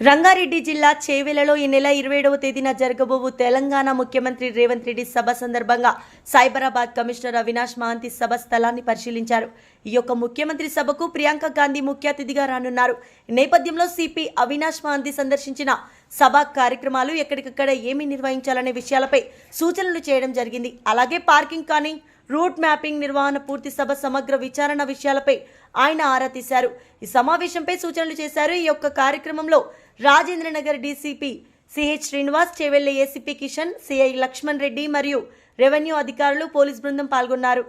రంగారెడ్డి జిల్లా చేవెలలో ఈ నెల 27వ తేదీన జరగబోవు తెలంగాణ ముఖ్యమంత్రి రేవంత్ రెడ్డి సభ సందర్భంగా సైబరాబాద్ కమిషనర్ అవినాష్ మహంతి సభ స్థలాన్ని పరిశీలించారు. ఈ యొక్క ముఖ్యమంత్రి సభకు ప్రియాంక గాంధీ ముఖ్య అతిథిగా రానున్నారు. ఈ నేపథ్యంలో సిపి అవినాష్ మహంతి సందర్శించిన సభా కార్యక్రమాలు ఎక్కడికక్కడ ఏమి నిర్వహించాలనే విషయాలపై సూచనలు చేయడం జరిగింది. అలాగే పార్కింగ్ కానీ రూట్ మ్యాపింగ్ నిర్వహణ పూర్తి సభ సమగ్ర విచారణ విషయాలపై ఆయన ఆరా తీశారు. ఈ సమావేశంపై సూచనలు చేశారు. ఈ యొక్క కార్యక్రమంలో Rajendranagar DCP C H Srinivas, Chevella ACP Kishan, CI Lakshman Reddy మరియు రెవెన్యూ అధికారులు, పోలీస్ బృందం పాల్గొన్నారు.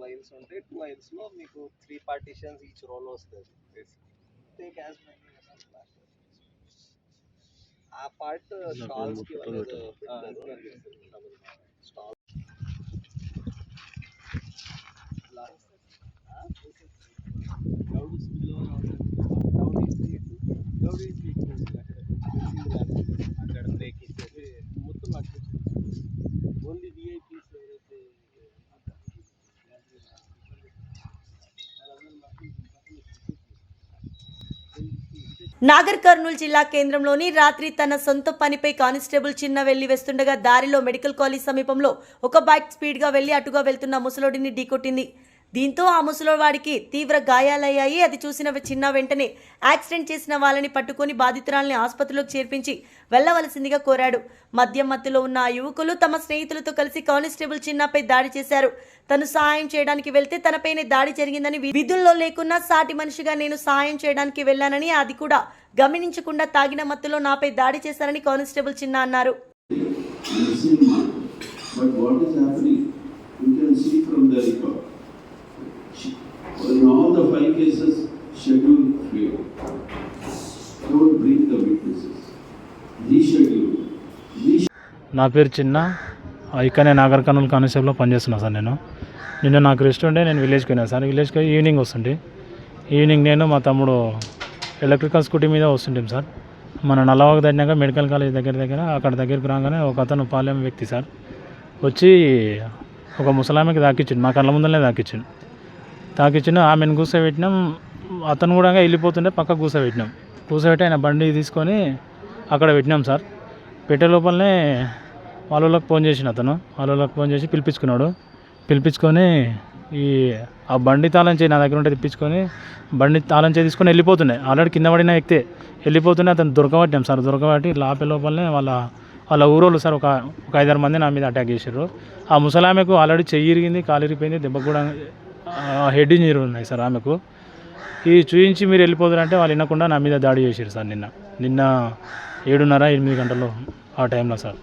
Aisles ఉంటే 2 aisles లో మీకు 3 partitions each row లో వస్తుంది. Take as many as possible. ఆ పార్ట్ స్టాల్స్ కి అనేది స్టాల్ అక్కడ బ్రేక్ ఇచ్చేసి మొత్తం ఓన్లీ విఐపీస్ ఎవరైతే నాగర్ కర్నూలు జిల్లా కేంద్రంలోని రాత్రి తన సొంత పనిపై కానిస్టేబుల్ చిన్న వెళ్లి వేస్తుండగా దారిలో మెడికల్ కాలేజ్ సమీపంలో ఒక బైక్ స్పీడ్గా వెళ్లి అటుగా వెళ్తున్న ముసలోడిని ఢీకొట్టింది. దీంతో ఆ ముసలివాడికి తీవ్ర గాయాలయ్యాయి. అది చూసిన చిన్న వెంటనే యాక్సిడెంట్ చేసిన వాళ్ళని పట్టుకుని బాధితురాల్ని ఆసుపత్రిలోకి చేర్పించి వెళ్లవలసిందిగా కోరాడు. మద్యం మత్తులో ఉన్న ఆ యువకులు తమ స్నేహితులతో కలిసి కానిస్టేబుల్ చిన్నపై దాడి చేశారు. తను సహాయం చేయడానికి వెళ్తే తనపైనే దాడి జరిగిందని, విధుల్లో లేకున్నా సాటి మనిషిగా నేను సహాయం చేయడానికి వెళ్లానని, అది కూడా గమనించకుండా తాగిన మత్తులో నాపై దాడి చేశారని కానిస్టేబుల్ చిన్న అన్నారు. In all the 5 cases, schedule clear. Don't bring the witnesses. Reschedule. నా పేరు చిన్న. ఇక్కడనే నాగర్ కర్నూలు కానిస్టేబుల్లో పనిచేస్తున్నా సార్. నిన్న నాకు రెస్ట్ ఉండే నేను విలేజ్కి పోయినా సార్. విలేజ్కి ఈవినింగ్ వస్తుంటే నేను మా తమ్ముడు ఎలక్ట్రికల్ స్కూటీ మీద వస్తుంటాం సార్. మన నల్లవాగు దాటినాక మెడికల్ కాలేజ్ దగ్గర అక్కడ దగ్గరికి రాగానే ఒక అతను పాలెం వ్యక్తి సార్ వచ్చి ఒక ముసలామెకి తాకిచ్చిండు. మా కళ్ళ ముందరనే తాకిచ్చిండు. ఆమెను కూర్చోబెట్టినాం. అతను కూడా వెళ్ళిపోతుంటే పక్క కూర్చోబెట్టి ఆయన బండి తీసుకొని అక్కడ పెట్టినాం సార్. పెట్టే లోపలనే వాళ్ళకి ఫోన్ చేసిన వాళ్ళకి ఫోన్ చేసి పిలిపించుకొని ఆ బండి తాళం చేయి నా దగ్గర ఉంటే తెప్పించుకొని బండి తాళం చేయి తీసుకొని వెళ్ళిపోతున్నాయి. ఆల్రెడీ కింద పడిన వ్యక్తే వెళ్ళిపోతున్నాయి. అతను దొరకబట్టాం సార్. దొరకబట్టి లాపే లోపలనే వాళ్ళ ఊరోళ్ళు సార్ ఒక 5-6 మంది నా మీద అటాక్ చేశారు. ఆ ముసలామెకు ఆల్రెడీ చెయ్యి ఇరిగింది, కాలు ఇరిగిపోయింది, దెబ్బ కూడా హెడ్ ఇంజరీ ఉన్నాయి సార్ ఆమెకు. ఇది చూపించి మీరు వెళ్ళిపోతారంటే వాళ్ళు వినకుండా నా మీద దాడి చేశారు సార్. నిన్న 7:30-8 గంటల్లో ఆ టైంలో సార్.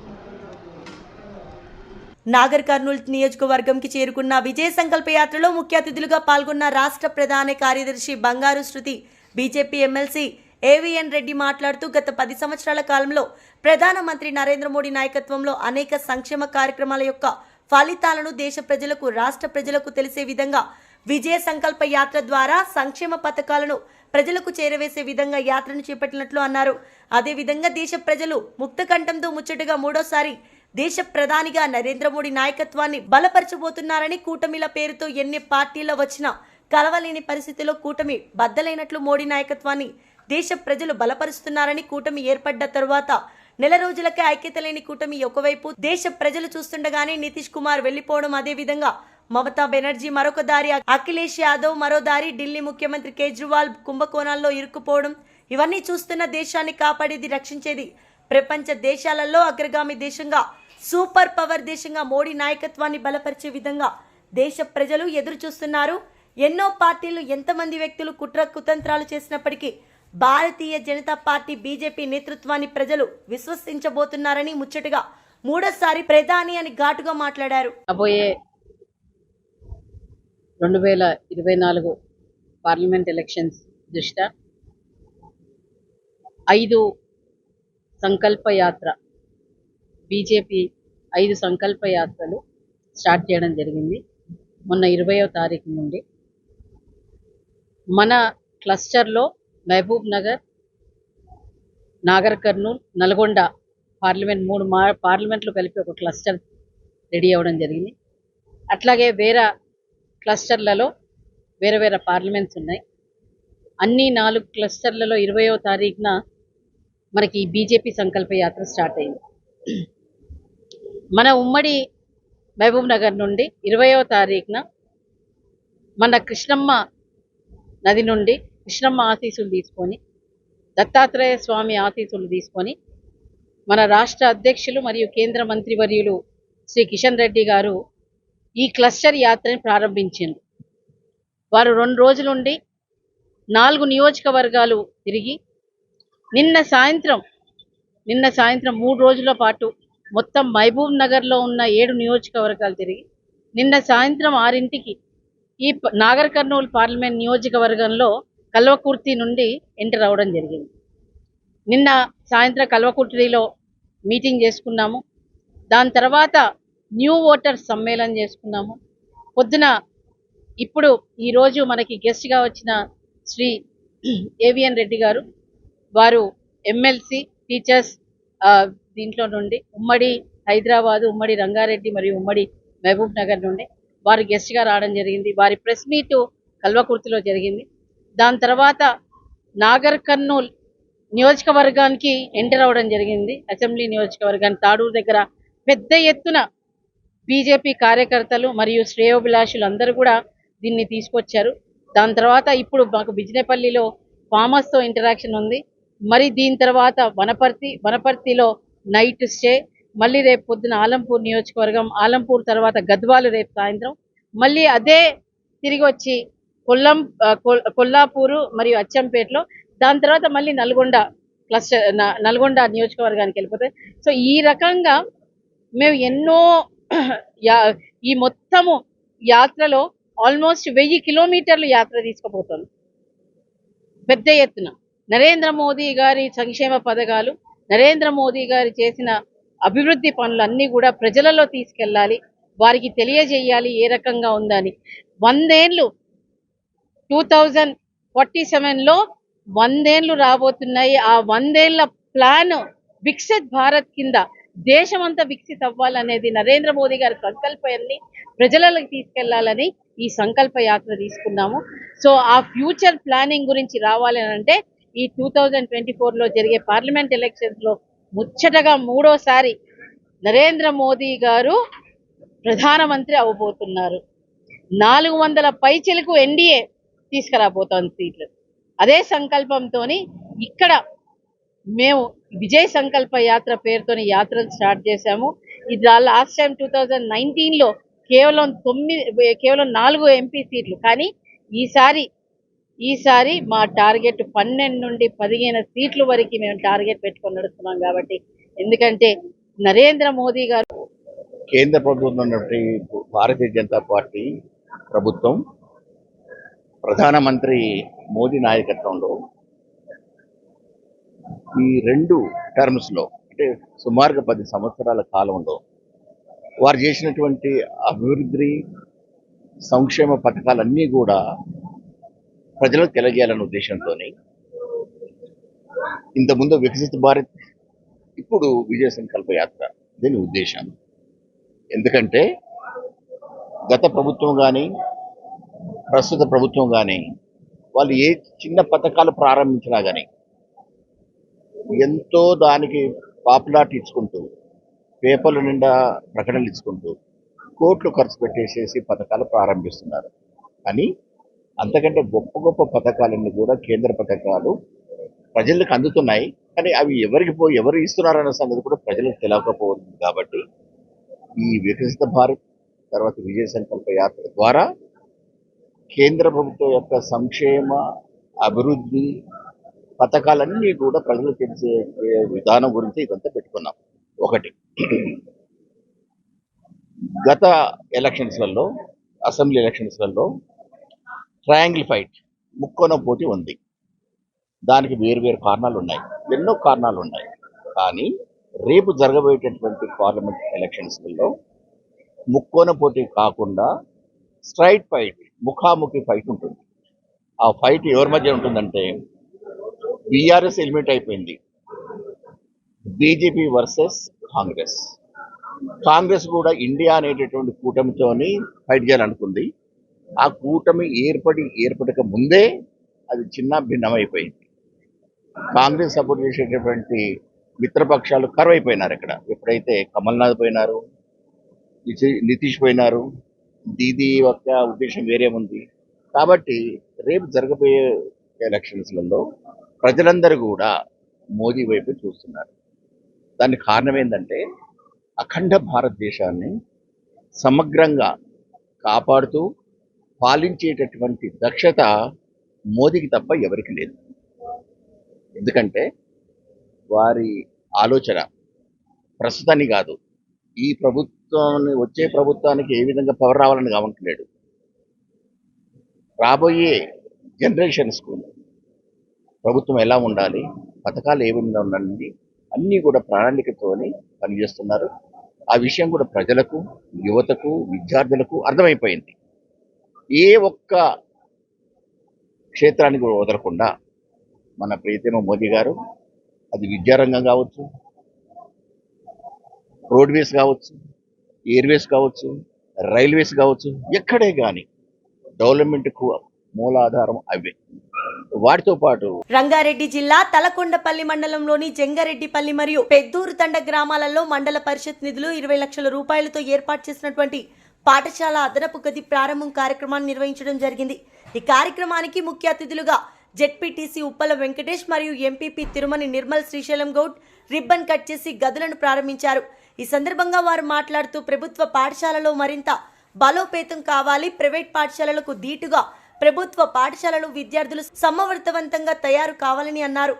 నాగర్ కర్నూలు నియోజకవర్గంకి చేరుకున్న విజయ సంకల్ప యాత్రలో ముఖ్య అతిథులుగా పాల్గొన్న రాష్ట్ర ప్రధాన కార్యదర్శి బంగారు శృతి, బీజేపీ ఎమ్మెల్సీ ఏవిఎన్ రెడ్డి మాట్లాడుతూ గత 10 సంవత్సరాల కాలంలో ప్రధానమంత్రి నరేంద్ర మోడీ నాయకత్వంలో అనేక సంక్షేమ కార్యక్రమాల యొక్క ఫలితాలను దేశ ప్రజలకు, రాష్ట్ర ప్రజలకు తెలిసే విధంగా విజయ సంకల్ప యాత్ర ద్వారా సంక్షేమ పథకాలను ప్రజలకు చేరవేసే విధంగా యాత్రను చేపట్టినట్లు అన్నారు. అదేవిధంగా దేశ ప్రజలు ముక్తకంఠంతో ముచ్చటగా 3వ దేశ ప్రధానిగా నరేంద్ర మోడీ నాయకత్వాన్ని బలపరచబోతున్నారని, కూటమిల పేరుతో ఎన్ని పార్టీల వచ్చినా కలవలేని పరిస్థితిలో కూటమి బద్దలైనట్లు మోడీ నాయకత్వాన్ని దేశ ప్రజలు బలపరుస్తున్నారని, కూటమి ఏర్పడ్డ తరువాత నెల రోజులకే ఐక్యత లేని కూటమి ఒకవైపు దేశ ప్రజలు చూస్తుండగానే నితీష్ కుమార్ వెళ్లిపోవడం, అదేవిధంగా మమతా బెనర్జీ మరొక దారి, అఖిలేష్ యాదవ్ మరో దారి, ఢిల్లీ ముఖ్యమంత్రి కేజ్రీవాల్ కుంభకోణాల్లో ఇరుక్కుపోవడం, ఇవన్నీ చూస్తున్న దేశాన్ని కాపాడేది, రక్షించేది ప్రపంచ దేశాలలో అగ్రగామి దేశంగా, సూపర్ పవర్ దేశంగా మోడీ నాయకత్వాన్ని బలపరిచే విధంగా దేశ ప్రజలు ఎదురు చూస్తున్నారు. ఎన్నో పార్టీలు, ఎంతమంది వ్యక్తులు కుట్ర కుతంత్రాలు చేసినప్పటికీ భారతీయ జనతా పార్టీ బీజేపీ నేతృత్వాన్ని ప్రజలు విశ్వసించబోతున్నారని, ముచ్చటగా 3వ ప్రధాని అని ఘాటుగా మాట్లాడారు. 2024 పార్లమెంట్ ఎలక్షన్స్ దృష్ట్యా 5 సంకల్ప యాత్ర బీజేపీ 5 సంకల్ప యాత్రలు స్టార్ట్ చేయడం జరిగింది. మొన్న 20వ తారీఖు నుండి మన క్లస్టర్లో మహబూబ్ నగర్, నాగర్ కర్నూల్, నల్గొండ పార్లమెంట్ 3 పార్లమెంట్లు కలిపి ఒక క్లస్టర్ రెడీ అవ్వడం జరిగింది. అట్లాగే వేరే క్లస్టర్లలో వేరే పార్లమెంట్స్ ఉన్నాయి. అన్ని 4 క్లస్టర్లలో 20వ తారీఖున మనకి బీజేపీ సంకల్ప యాత్ర స్టార్ట్ అయింది. మన ఉమ్మడి మహబూబ్ నగర్ నుండి 20వ తారీఖున మన కృష్ణమ్మ నది నుండి కృష్ణమ్మ ఆశీస్సులు తీసుకొని, దత్తాత్రేయ స్వామి ఆశీస్సులు తీసుకొని మన రాష్ట్ర అధ్యక్షులు మరియు కేంద్ర మంత్రివర్యులు శ్రీ కిషన్ రెడ్డి గారు ఈ క్లస్టర్ యాత్రని ప్రారంభించారు. వారు 2 రోజుల నుండి 4 నియోజకవర్గాలు తిరిగి నిన్న సాయంత్రం 3 రోజుల పాటు మొత్తం మహబూబ్ నగర్లో ఉన్న 7 నియోజకవర్గాలు తిరిగి నిన్న సాయంత్రం 6ంటికి ఈ నాగర్ కర్నూలు పార్లమెంట్ నియోజకవర్గంలో కల్వకుర్తి నుండి ఎంటర్ అవ్వడం జరిగింది. నిన్న సాయంత్రం కల్వకుర్తిలో మీటింగ్ చేసుకున్నాము. దాని తర్వాత న్యూ ఓటర్స్ సమ్మేళనం చేసుకున్నాము. పొద్దున ఇప్పుడు ఈరోజు మనకి గెస్ట్గా వచ్చిన శ్రీ ఏవిఎన్ రెడ్డి గారు, వారు ఎమ్మెల్సీ టీచర్స్ దీంట్లో నుండి ఉమ్మడి హైదరాబాదు, ఉమ్మడి రంగారెడ్డి మరియు ఉమ్మడి మహబూబ్ నగర్ నుండి వారు గెస్ట్గా రావడం జరిగింది. వారి ప్రెస్ మీటు కల్వకుర్తిలో జరిగింది. దాని తర్వాత నాగర్ కర్నూల్ నియోజకవర్గానికి ఎంటర్ అవ్వడం జరిగింది. అసెంబ్లీ నియోజకవర్గానికి తాడూరు దగ్గర పెద్ద ఎత్తున బీజేపీ కార్యకర్తలు మరియు శ్రేయోభిలాషులు అందరూ కూడా దీన్ని తీసుకొచ్చారు. దాని తర్వాత ఇప్పుడు మాకు బిజినేపల్లిలో ఫార్మర్స్తో ఇంటరాక్షన్ ఉంది. మరి దీని తర్వాత వనపర్తిలో నైట్ స్టే, మళ్ళీ రేపు పొద్దున ఆలంపూర్ నియోజకవర్గం, ఆలంపూర్ తర్వాత గద్వాలు రేపు సాయంత్రం, మళ్ళీ అదే తిరిగి వచ్చి కొల్లాపూరు మరియు అచ్చంపేటలో, దాని తర్వాత మళ్ళీ నల్గొండ నియోజకవర్గానికి వెళ్ళిపోతాయి. సో ఈ రకంగా మేము ఎన్నో ఈ మొత్తము యాత్రలో ఆల్మోస్ట్ 1000 కిలోమీటర్లు యాత్ర తీసుకుపోతుంది. పెద్ద ఎత్తున నరేంద్ర మోదీ గారి సంక్షేమ పథకాలు, నరేంద్ర మోదీ గారు చేసిన అభివృద్ధి పనులన్నీ కూడా ప్రజలలో తీసుకెళ్ళాలి, వారికి తెలియజేయాలి ఏ రకంగా ఉందని. 100 ఏళ్ళు 2047లో 100 ఏళ్ళు రాబోతున్నాయి. ఆ 100 ఏళ్ల ప్లాన్ వికసిత్ భారత్ కింద దేశమంతా వికసిత్ అవ్వాలనేది నరేంద్ర మోదీ గారి సంకల్పాన్ని ప్రజలకు తీసుకెళ్లాలని ఈ సంకల్ప యాత్ర తీసుకున్నాము. సో ఆ ఫ్యూచర్ ప్లానింగ్ గురించి రావాలి అంటే ఈ 2024లో జరిగే పార్లమెంట్ ఎలక్షన్స్లో ముచ్చటగా 3వసారి నరేంద్ర మోదీ గారు ప్రధానమంత్రి అవ్వబోతున్నారు. 400 పైచిలకు ఎన్డీఏ తీసుకురాబోతోంది సీట్లు. అదే సంకల్పంతో ఇక్కడ మేము విజయ్ సంకల్ప యాత్ర పేరుతోని యాత్రలు స్టార్ట్ చేశాము. ఇది లాస్ట్ టైం 2019లో కేవలం 4 ఎంపీ సీట్లు, కానీ ఈసారి మా టార్గెట్ 12 నుండి 15 సీట్ల వరకు మేము టార్గెట్ పెట్టుకొని నడుస్తున్నాం. కాబట్టి ఎందుకంటే నరేంద్ర మోదీ గారు కేంద్ర ప్రభుత్వం ఉన్నటువంటి భారతీయ జనతా పార్టీ ప్రభుత్వం ప్రధానమంత్రి మోదీ నాయకత్వంలో ఈ 2 టర్మ్స్లో అంటే సుమారుగా 10 సంవత్సరాల కాలంలో వారు చేసినటువంటి అభివృద్ధి సంక్షేమ పథకాలన్నీ కూడా ప్రజలకు తెలియజేయాలనే ఉద్దేశంతో ఇంతకుముందు వికసిత భారత్, ఇప్పుడు విజయ సంకల్ప యాత్ర దీని ఉద్దేశం. ఎందుకంటే గత ప్రభుత్వం కానీ ప్రస్తుత ప్రభుత్వం కానీ వాళ్ళు ఏ చిన్న పథకాలు ప్రారంభించినా కానీ ఎంతో దానికి పాపులారిటీ ఇచ్చుకుంటూ, పేపర్ల నిండా ప్రకటనలు ఇచ్చుకుంటూ కోట్లు ఖర్చు పెట్టేసేసి పథకాలు ప్రారంభిస్తున్నారు. కానీ అంతకంటే గొప్ప గొప్ప పథకాలన్నీ కూడా కేంద్ర పథకాలు ప్రజలకు అందుతున్నాయి. కానీ అవి ఎవరు ఇస్తున్నారన్న సంగతి కూడా ప్రజలకు తెలియకపోతుంది. కాబట్టి ఈ వికసిత భారత్ తర్వాత విజయ సంకల్ప యాత్ర ద్వారా కేంద్ర ప్రభుత్వం యొక్క సంక్షేమ అభివృద్ధి పథకాలన్నీ కూడా ప్రజలకు తెలిసే విధానం గురించి ఇదంతా పెట్టుకున్నాం. ఒకటి, గత ఎలక్షన్స్లలో అసెంబ్లీ ఎలక్షన్స్లలో ట్రయాంగిల్ ఫైట్, ముక్కోన పోటీ ఉంది. దానికి వేరు కారణాలు ఉన్నాయి, ఎన్నో కారణాలు ఉన్నాయి. కానీ రేపు జరగబోయేటటువంటి పార్లమెంట్ ఎలక్షన్స్లలో ముక్కోన పోటీ కాకుండా స్ట్రైట్ ఫైట్, ముఖాముఖి ఫైట్ ఉంటుంది. ఆ ఫైట్ ఎవరి మధ్య ఉంటుందంటే బీఆర్ఎస్ ఎలిమినేట్ అయిపోయింది, బీజేపీ వర్సెస్ కాంగ్రెస్. కాంగ్రెస్ కూడా ఇండియా అనేటటువంటి కూటమితోని ఫైట్ చేయాలనుకుంది. ఆ కూటమి ఏర్పడక ముందే అది చిన్న భిన్నమైపోయింది. కాంగ్రెస్ సపోర్ట్ చేసేటటువంటి మిత్రపక్షాలు కరువైపోయినారు. ఇక్కడ ఎప్పుడైతే కమల్నాథ్ పోయినారు, నితీష్ పోయినారు, దీదీ యొక్క ఉద్దేశం వేరే ఉంది. కాబట్టి రేపు జరగబోయే ఎలక్షన్స్లలో ప్రజలందరూ కూడా మోదీ వైపు చూస్తున్నారు. దానికి కారణం ఏంటంటే అఖండ భారతదేశాన్ని సమగ్రంగా కాపాడుతూ పాలించేటటువంటి దక్షత మోదీకి తప్ప ఎవరికి లేదు. ఎందుకంటే వారి ఆలోచన ప్రస్తుతాన్ని కాదు, ఈ ప్రభుత్వాన్ని, వచ్చే ప్రభుత్వానికి ఏ విధంగా పవర్ రావాలని కావట్లేడు. రాబోయే జనరేషన్స్కు ప్రభుత్వం ఎలా ఉండాలి, పథకాలు ఏ విధంగా ఉండాలి, అన్నీ కూడా ప్రణాళికతోని పనిచేస్తున్నారు. ఆ విషయం కూడా ప్రజలకు, యువతకు, విద్యార్థులకు అర్థమైపోయింది. ఏ ఒక్క క్షేత్రాన్ని కూడా వదలకుండా మన ప్రియతమ మోదీ గారు, అది విద్యారంగం కావచ్చు, రోడ్వేస్ కావచ్చు, ఎయిర్వేస్ కావచ్చు, రైల్వేస్ కావచ్చు, ఎక్కడే కానీ డెవలప్మెంట్కు మూలాధారం అవే. వాటితో పాటు రంగారెడ్డి జిల్లా తలకొండపల్లి మండలంలోని జంగారెడ్డిపల్లి మరియు పెద్దూరు తండ గ్రామాలలో మండల పరిషత్ నిధులు 20 లక్షల రూపాయలతో ఏర్పాటు చేసినటువంటి పాఠశాల అదనపు గది ప్రారంభం కార్యక్రమాన్ని నిర్వహించడం జరిగింది. ఈ కార్యక్రమానికి ముఖ్య అతిథులుగా జెడ్పీటీసీ ఉప్పల వెంకటేష్ మరియు MPP Tirumani Nirmal Srisailam Goud ribbon cut చేసి గదులను ప్రారంభించారు. ఈ సందర్భంగా వారు మాట్లాడుతూ ప్రభుత్వ పాఠశాలలో మరింత బలోపేతం కావాలి, ప్రైవేట్ పాఠశాలలకు ధీటుగా ప్రభుత్వ పాఠశాలలు విద్యార్థులు సమర్థవంతంగా తయారు కావాలని అన్నారు.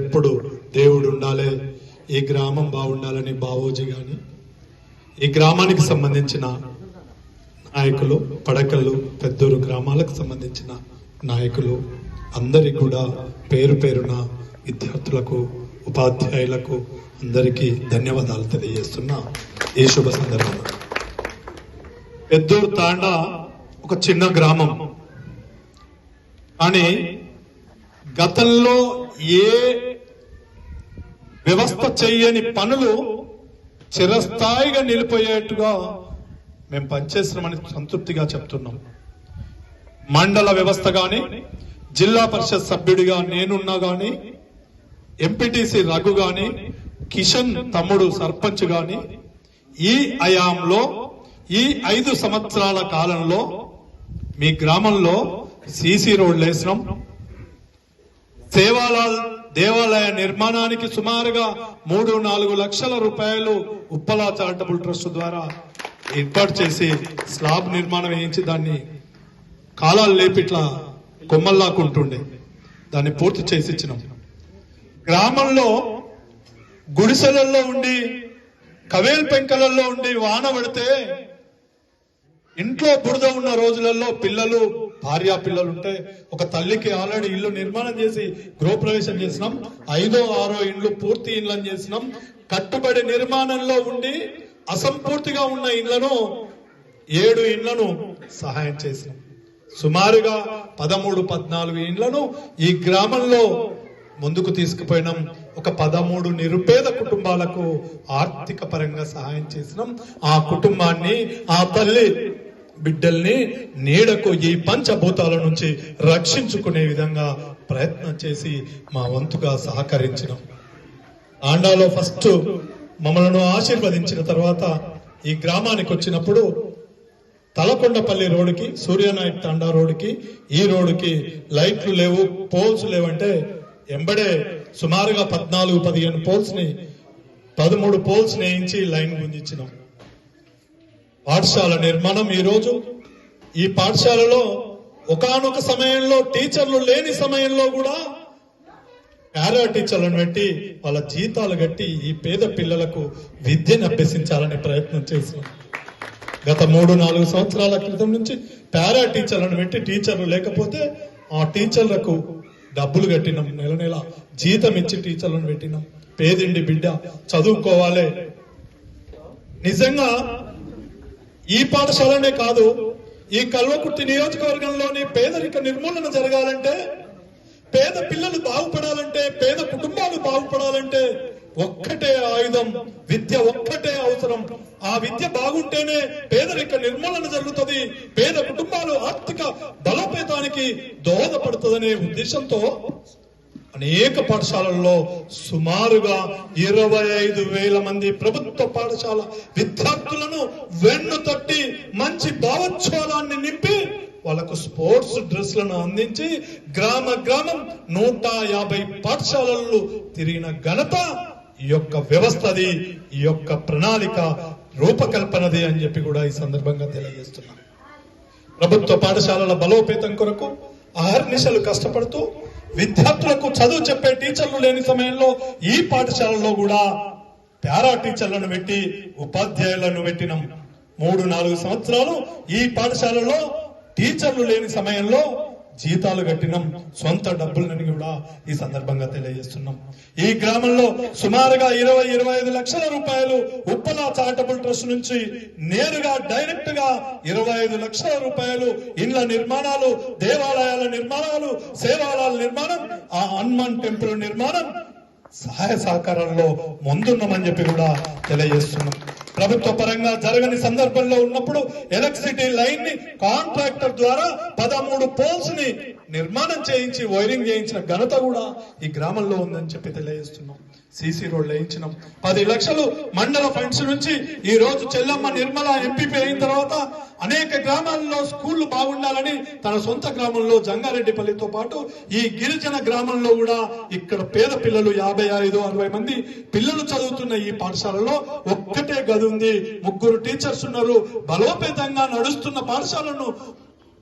ఎప్పుడు దేవుడు ఉండాలి, ఈ గ్రామం బాగుండాలని బావోజీ గాని, ఈ గ్రామానికి సంబంధించిన నాయకులు, పడకల్లు, పెద్దూరు గ్రామాలకు సంబంధించిన నాయకులు అందరికీ కూడా పేరు పేరున విద్యార్థులకు, ఉపాధ్యాయులకు అందరికీ ధన్యవాదాలు తెలియజేస్తున్నా ఈ శుభ సందర్భంగా. పెద్దూరు తాండా ఒక చిన్న గ్రామం, కానీ గతంలో ఏ వ్యవస్థ చేయని పనులు చిరస్థాయిగా నిలిపోయేట్టుగా మేము పనిచేస్తున్నామని సంతృప్తిగా చెప్తున్నాం. మండల వ్యవస్థ గాని, జిల్లా పరిషత్ సభ్యుడిగా నేనున్నా గాని, ఎంపీటీసీ రఘు గాని, కిషన్ తమ్ముడు సర్పంచ్ గాని, ఈ అయాంలో ఈ 5 సంవత్సరాల కాలంలో మీ గ్రామంలో సీసీ రోడ్లు వేసినాం. దేవాలయ నిర్మాణానికి సుమారుగా 3-4 లక్షల రూపాయలు ఉప్పలా చారిటబుల్ ట్రస్ట్ ద్వారా ఏర్పాటు చేసి స్లాబ్ నిర్మాణం వేయించి దాన్ని కాలాలు లేపిట్లా కొమ్మల్లాకుంటుండే దాన్ని పూర్తి చేసి ఇచ్చినాం. గ్రామంలో గుడిసెలలో ఉండి, కవేల్ పెంకలలో ఉండి వాన పడితే ఇంట్లో బురద ఉన్న రోజులలో పిల్లలు, భార్య పిల్లలు ఉంటే ఒక తల్లికి ఆల్రెడీ ఇల్లు నిర్మాణం చేసి గృహప్రవేశం చేసినాం. 5ో 6ో ఇండ్లు పూర్తి ఇండ్లను చేసినాం. కట్టుబడి నిర్మాణంలో ఉండి అసంపూర్తిగా ఉన్న ఇండ్లను 7 ఇండ్లను సహాయం చేసినాం. సుమారుగా 13-14 ఇండ్లను ఈ గ్రామంలో ముందుకు తీసుకుపోయినాం. ఒక 13 నిరుపేద కుటుంబాలకు ఆర్థిక పరంగా సహాయం చేసినాం. ఆ కుటుంబాన్ని, ఆ తల్లి బిడ్డల్ని నీడకు ఈ పంచభూతాల నుంచి రక్షించుకునే విధంగా ప్రయత్నం చేసి మా వంతుగా సహకరించినాం. ఆండాలో ఫస్ట్ మమ్మల్ని ఆశీర్వదించిన తర్వాత ఈ గ్రామానికి వచ్చినప్పుడు తలకొండపల్లి రోడ్డుకి, సూర్యనాయక్ తాండా రోడ్డుకి, ఈ రోడ్డుకి లైట్లు లేవు, పోల్స్ లేవంటే ఎంబడే సుమారుగా 14-15 పోల్స్ ని, 13 పోల్స్ వేయించి లైన్ గుంజించినాం. పాఠశాల నిర్మాణం ఈరోజు ఈ పాఠశాలలో ఒకానొక సమయంలో టీచర్లు లేని సమయంలో కూడా పారా టీచర్లను పెట్టి వాళ్ళ జీతాలు కట్టి ఈ పేద పిల్లలకు విద్యను అభ్యసించాలనే ప్రయత్నం చేసినాం. గత 3-4 సంవత్సరాల క్రితం నుంచి పారా టీచర్లను పెట్టి టీచర్లు లేకపోతే ఆ టీచర్లకు డబ్బులు కట్టినాం, నెల నెల జీతం ఇచ్చి టీచర్లను పెట్టినాం. పేదిండి బిడ్డ చదువుకోవాలి. నిజంగా ఈ పాఠశాలనే కాదు, ఈ కల్వకుర్తి నియోజకవర్గంలోని పేదరిక నిర్మూలన జరగాలంటే, పేద పిల్లలు బాగుపడాలంటే, పేద కుటుంబాలు బాగుపడాలంటే ఒక్కటే ఆయుధం, విద్య ఒక్కటే అవసరం. ఆ విద్య బాగుంటేనే పేదరిక నిర్మూలన జరుగుతుంది, పేద కుటుంబాలు ఆర్థిక బలోపేతానికి దోహదపడుతుందనే ఉద్దేశంతో అనేక పాఠశాలల్లో సుమారుగా 25,000 మంది ప్రభుత్వ పాఠశాల విద్యార్థులను వెన్ను తట్టి మంచి భావోత్సవాన్ని నింపి వాళ్ళకు స్పోర్ట్స్ డ్రెస్లను అందించి గ్రామ గ్రామం 150 పాఠశాలలు తిరిగిన ఘనత ఈ యొక్క వ్యవస్థది, ఈ యొక్క ప్రణాళిక రూపకల్పనది అని చెప్పి కూడా ఈ సందర్భంగా తెలియజేస్తున్నాం. ప్రభుత్వ పాఠశాలల బలోపేతం కొరకు అహర్నిశలు కష్టపడుతూ విద్యార్థులకు చదువు చెప్పే టీచర్లు లేని సమయంలో ఈ పాఠశాలలో కూడా పారా టీచర్లను పెట్టి ఉపాధ్యాయులను పెట్టినాం. 3-4 సంవత్సరాలు ఈ పాఠశాలలో టీచర్లు లేని సమయంలో జీతాలు కట్టినాం, సొంత డబ్బులని కూడా ఈ సందర్భంగా తెలియజేస్తున్నాం. ఈ గ్రామంలో సుమారుగా 20-25 లక్షల రూపాయలు ఉప్పల చారిటబుల్ ట్రస్ట్ నుంచి నేరుగా డైరెక్ట్ గా 25 లక్షల రూపాయలు ఇండ్ల నిర్మాణాలు, దేవాలయాల నిర్మాణాలు, సేవాలయాల నిర్మాణం, ఆ హనుమాన్ టెంపుల్ నిర్మాణం సహాయ సహకారాల్లో ముందున్నామని చెప్పి కూడా తెలియజేస్తున్నాం. ప్రభుత్వ పరంగా జరగని సందర్భంలో ఉన్నప్పుడు ఎలక్ట్రిసిటీ లైన్ ని కాంట్రాక్టర్ ద్వారా 13 పోల్స్ ని నిర్మాణం చేయించి వైరింగ్ చేయించిన ఘనత కూడా ఈ గ్రామంలో ఉందని చెప్పి తెలియజేస్తున్నాం. సీసీ రోడ్లు వేయించినాం. 10 లక్షలు మండల ఫండ్స్ నుంచి ఈ రోజు చెల్లమ్మ నిర్మల ఎంపీపీ అయిన తర్వాత అనేక గ్రామాల్లో స్కూళ్లు బాగుండాలని తన సొంత గ్రామంలో జంగారెడ్డిపల్లితో పాటు ఈ గిరిజన గ్రామంలో కూడా ఇక్కడ పేద పిల్లలు 55-60 మంది పిల్లలు చదువుతున్న ఈ పాఠశాలలో ఒక్కటే గది ఉంది, 3 టీచర్స్ ఉన్నారు. బలోపేతంగా నడుస్తున్న పాఠశాలను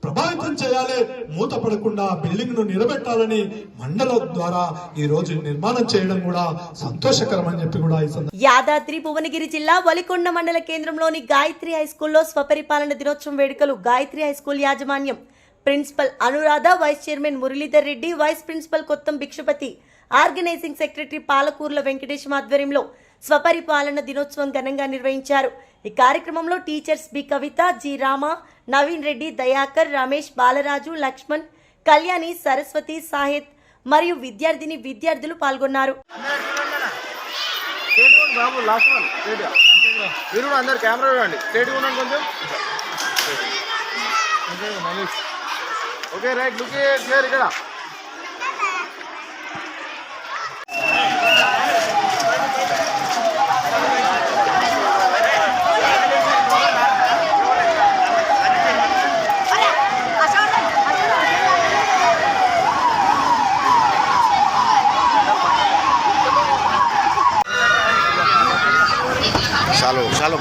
ప్రభావితం చేయాలి, మూతపడకుండా బిల్డింగ్ ను నిలబెట్టాలని మండలం ద్వారా ఈ రోజు నిర్మాణం చేయడం కూడా సంతోషకరం అని చెప్పి కూడా ఈ యాదాద్రి భువనగిరి జిల్లా వలికొండ మండల కేంద్రంలోని గాయత్రి హై స్కూల్లో స్వపరిపాలన దినోత్సవం వేడుకలు. గాయత్రి హై స్కూల్ యాజమాన్యం, principal Anuradha, vice chairman Muralidhar Reddy, vice principal Kottam Bhikshapathi, organising secretary Palakurla Venkatesham ఆధ్వర్యంలో స్వపరిపాలన దినోత్సవం ఘనంగా నిర్వహించారు. ఈ కార్యక్రమంలో teachers B Kavitha, G Rama, Naveen Reddy, Dayakar, Ramesh, Balaraju, Lakshman, Kalyani, Saraswathi, Sahith మరియు విద్యార్థులు పాల్గొన్నారు.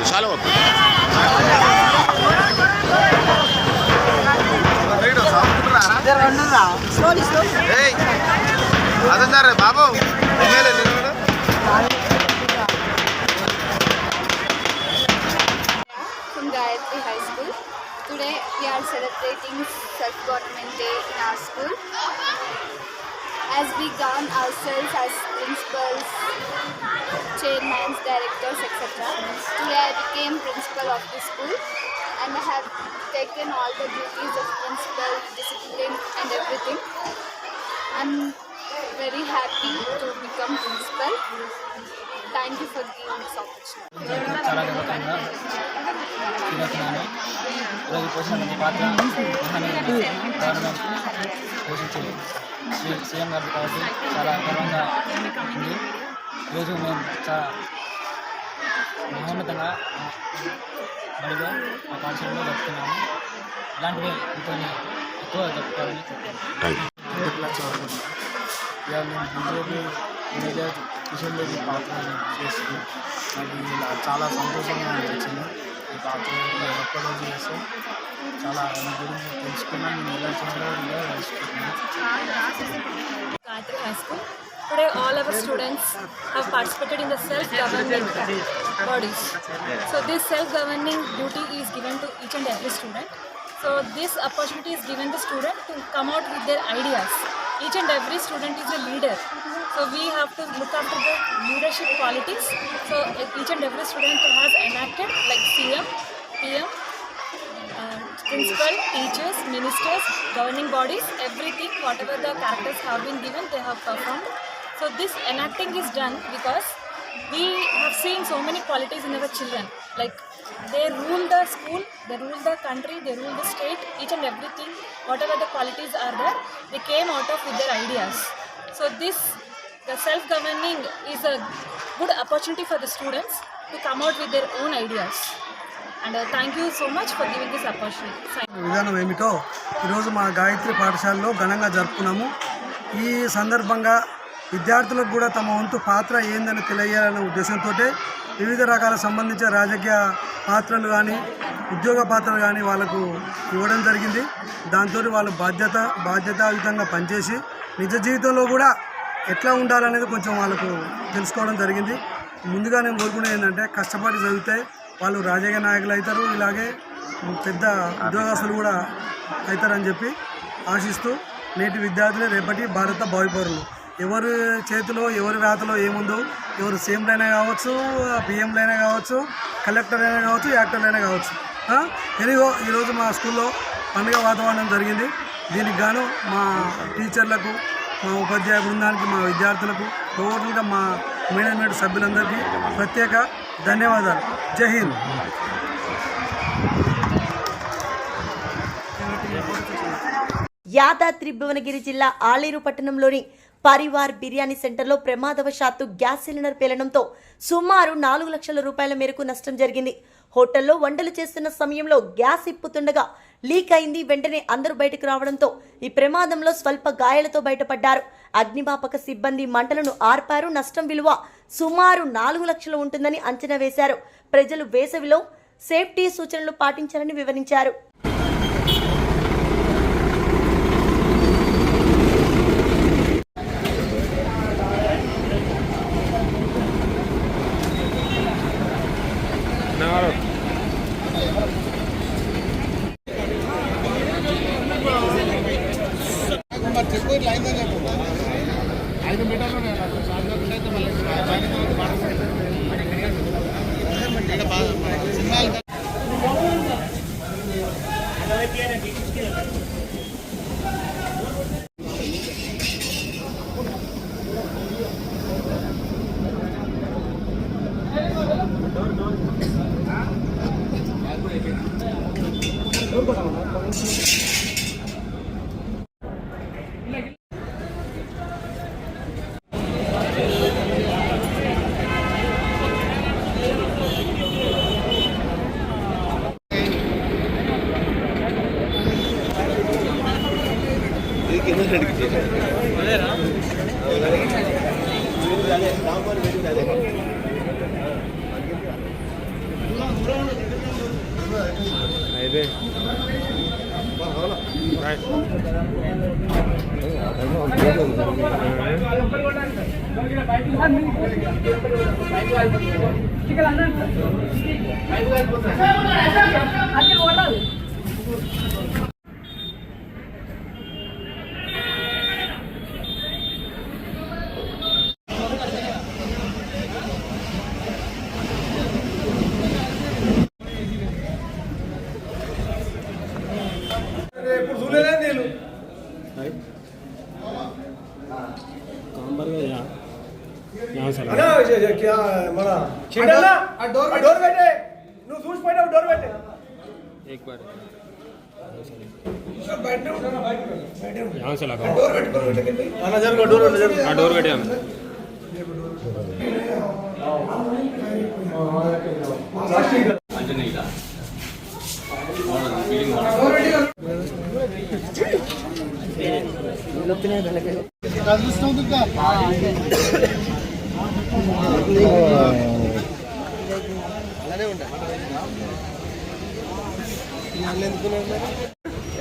Shalom. Hey, అదన్నారు Babu. From Gayatri High School. Today we are celebrating Self-Government Day in our school. As we govern ourselves as principals, chairmen, directors, etc. Today I became principal of the school and I have taken all the duties of principal, discipline and everything. I'm very happy to become principal. Thank you for giving this opportunity. చాలా గర్వకారంగా feel ఈరోజు పోషించిన పాత్ర government పోషించింది CM గారు కాబట్టి చాలా గర్వంగా ఉంది. ఈరోజు మేము చాలా మహోన్నతంగా బడిగా మా పాఠశాలలో జరుపుతున్నాము. ఇలాంటివి ఇంకొన్ని ఎక్కువ జరుపుకోవాలని మేము కిషన్ రెడ్డి పాత్ర చేసి నాకు చాలా సంతోషంగా అనిపించింది. ఈ పాత్ర ఒక్కరోజు చేస్తే చాలా గురించి తెలుసుకున్నాం. మేము ఎలా చేయాలో తెలుసుకున్నాం. Gayatri High School. Today, all our students have participated in the self-governing bodies. So this self-governing duty is given to each and every student. So this opportunity is given to student to come out with their ideas. Each and every student is a leader. So we have to look after the leadership qualities. So each and every student has enacted like CM, PM, principal, teachers, ministers, governing bodies, everything, whatever the characters have been given, they have performed. So this enacting is done because we have seen so many qualities in our children. Like they rule the school, they rule the country, they rule the state, each and everything, whatever the qualities are there, they came out of with their ideas. So the self-governing is a good opportunity for the students to come out with their own ideas. And thank you so much for giving this opportunity. విధానం ఏమిటో ఈరోజు మా గాయత్రి పాఠశాలలో ఘనంగా జరుపుకున్నాము. ఈ సందర్భంగా విద్యార్థులకు కూడా తమ వంతు పాత్ర ఏందని తెలియాలనే ఉద్దేశంతో వివిధ రకాల సంబంధించిన రాజకీయ పాత్రలు కానీ ఉద్యోగ పాత్రలు కానీ వాళ్ళకు ఇవ్వడం జరిగింది. దాంతో వాళ్ళు బాధ్యతాయుతంగా పనిచేసి నిజ జీవితంలో కూడా ఎట్లా ఉండాలనేది కొంచెం వాళ్ళకు తెలుసుకోవడం జరిగింది. ముందుగా నేను కోరుకునేది ఏంటంటే కష్టపడి చదివితే వాళ్ళు రాజకీయ నాయకులు అవుతారు, ఇలాగే పెద్ద ఉద్యోగస్తులు కూడా అవుతారని చెప్పి ఆశిస్తూ నేటి విద్యార్థులే రేపటి భారత భావిపౌరులు. ఎవరి చేతిలో ఎవరి రాతలో ఏముందో, ఎవరు సీఎంలైనా కావచ్చు, పిఎంలైనా కావచ్చు, కలెక్టర్ అయినా కావచ్చు, యాక్టర్లైనా కావచ్చు. ఎనిగో ఈరోజు మా స్కూల్లో పండుగ వాతావరణం జరిగింది. దీనికి గాను మా టీచర్లకు, మా ఉపాధ్యాయ బృందానికి, మా విద్యార్థులకు, టోటల్గా మా మేనేజ్మెంట్ సభ్యులందరికీ ప్రత్యేక ధన్యవాదాలు. జై హింద్. యాదాద్రి భువనగిరి జిల్లా ఆలేరు పట్టణంలోని పరివార్ బిర్యానీ సెంటర్లో ప్రమాదవశాత్తు గ్యాస్ సిలిండర్ పేలడంతో సుమారు 4 లక్షల రూపాయల మేరకు నష్టం జరిగింది. హోటల్లో వంటలు చేస్తున్న సమయంలో గ్యాస్ ఇప్పుతుండగా లీక్ అయింది. వెంటనే అందరూ బయటకు రావడంతో ఈ ప్రమాదంలో స్వల్ప గాయాలతో బయటపడ్డారు. అగ్నిమాపక సిబ్బంది మంటలను ఆర్పారు. నష్టం విలువ సుమారు 4 లక్షలు ఉంటుందని అంచనా వేశారు. ప్రజలు వేసవిలో సేఫ్టీ సూచనలు పాటించాలని వివరించారు.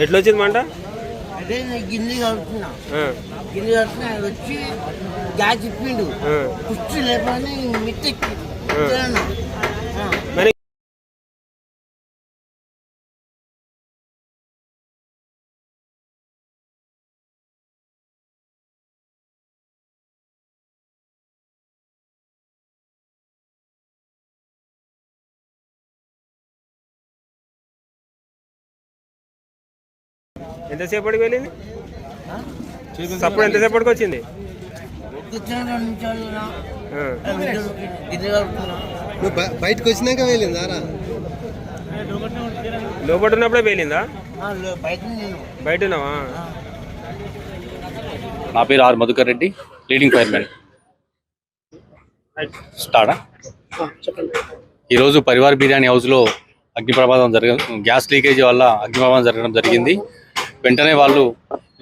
ఎట్లా వచ్చింది మంట? అంటే నేను గిన్నె కడుతున్నా ఆయన వచ్చి గ్యాస్ ఇప్పిండు కుర్చీ లేపని మిట్టెక్కి ఎంతసేపటికి వెళ్ళింది సప్పుడు ఎంతసేపటికి వచ్చింది బయటకు వచ్చినాక వెళ్ళిందా లోపల ఉన్నప్పుడే వెళ్ళిందా బయట ఉన్నావా నా పేరు R Madhukar Reddy, leading fireman. స్టార్టా ఈరోజు పరివార్ బిర్యానీ హౌస్లో అగ్నిప్రమాదం గ్యాస్ లీకేజీ వల్ల అగ్నిప్రమాదం జరగడం జరిగింది. వెంటనే వాళ్ళు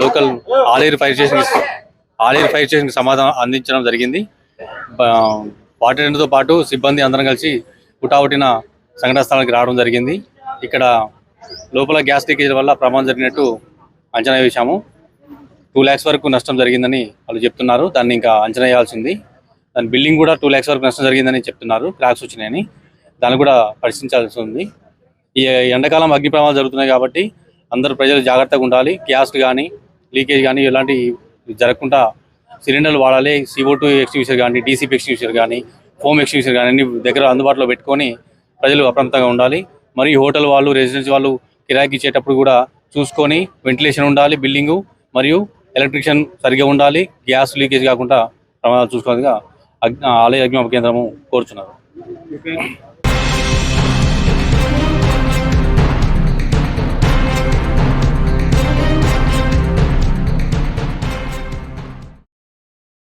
లోకల్ ఆలేరు ఫైర్ స్టేషన్కి సమాధానం అందించడం జరిగింది. వాటర్తో పాటు సిబ్బంది అందరం కలిసి హుటాహుటిన సంఘటన స్థలానికి రావడం జరిగింది. ఇక్కడ లోపల గ్యాస్ లీకేజీ వల్ల ప్రమాదం జరిగినట్టు అంచనా వేశాము. 2 lakhs వరకు నష్టం జరిగిందని వాళ్ళు చెప్తున్నారు. దాన్ని ఇంకా అంచనా వేయాల్సింది. దాని బిల్డింగ్ కూడా 2 lakhs వరకు నష్టం జరిగిందని చెప్తున్నారు. క్రాక్స్ వచ్చినాయని దాన్ని కూడా పరిశీలించాల్సి ఉంది. ఈ ఎండాకాలం అగ్ని ప్రమాదాలు జరుగుతున్నాయి కాబట్టి అందరూ ప్రజలు జాగ్రత్తగా ఉండాలి. గ్యాస్ కానీ లీకేజ్ కానీ ఇలాంటి జరగకుండా సిలిండర్లు వాడాలి. CO2 ఎక్స్టింగ్విషర్ కానీ, DCP ఎక్స్టింగ్విషర్ కానీ, ఫోమ్ ఎక్స్టింగ్విషర్ కానీ అన్ని దగ్గర అందుబాటులో పెట్టుకొని ప్రజలు అప్రమత్తంగా ఉండాలి. మరియు హోటల్ వాళ్ళు, రెసిడెన్సీ వాళ్ళు కిరాయికి ఇచ్చేటప్పుడు కూడా చూసుకొని వెంటిలేషన్ ఉండాలి బిల్డింగు, మరియు ఎలక్ట్రిషియన్ సరిగా ఉండాలి. గ్యాస్ లీకేజ్ కాకుండా ప్రమాదాలు చూసుకోవాలిగా ఆలయ అగ్నిమాపక కేంద్రము కోరుచున్నారు.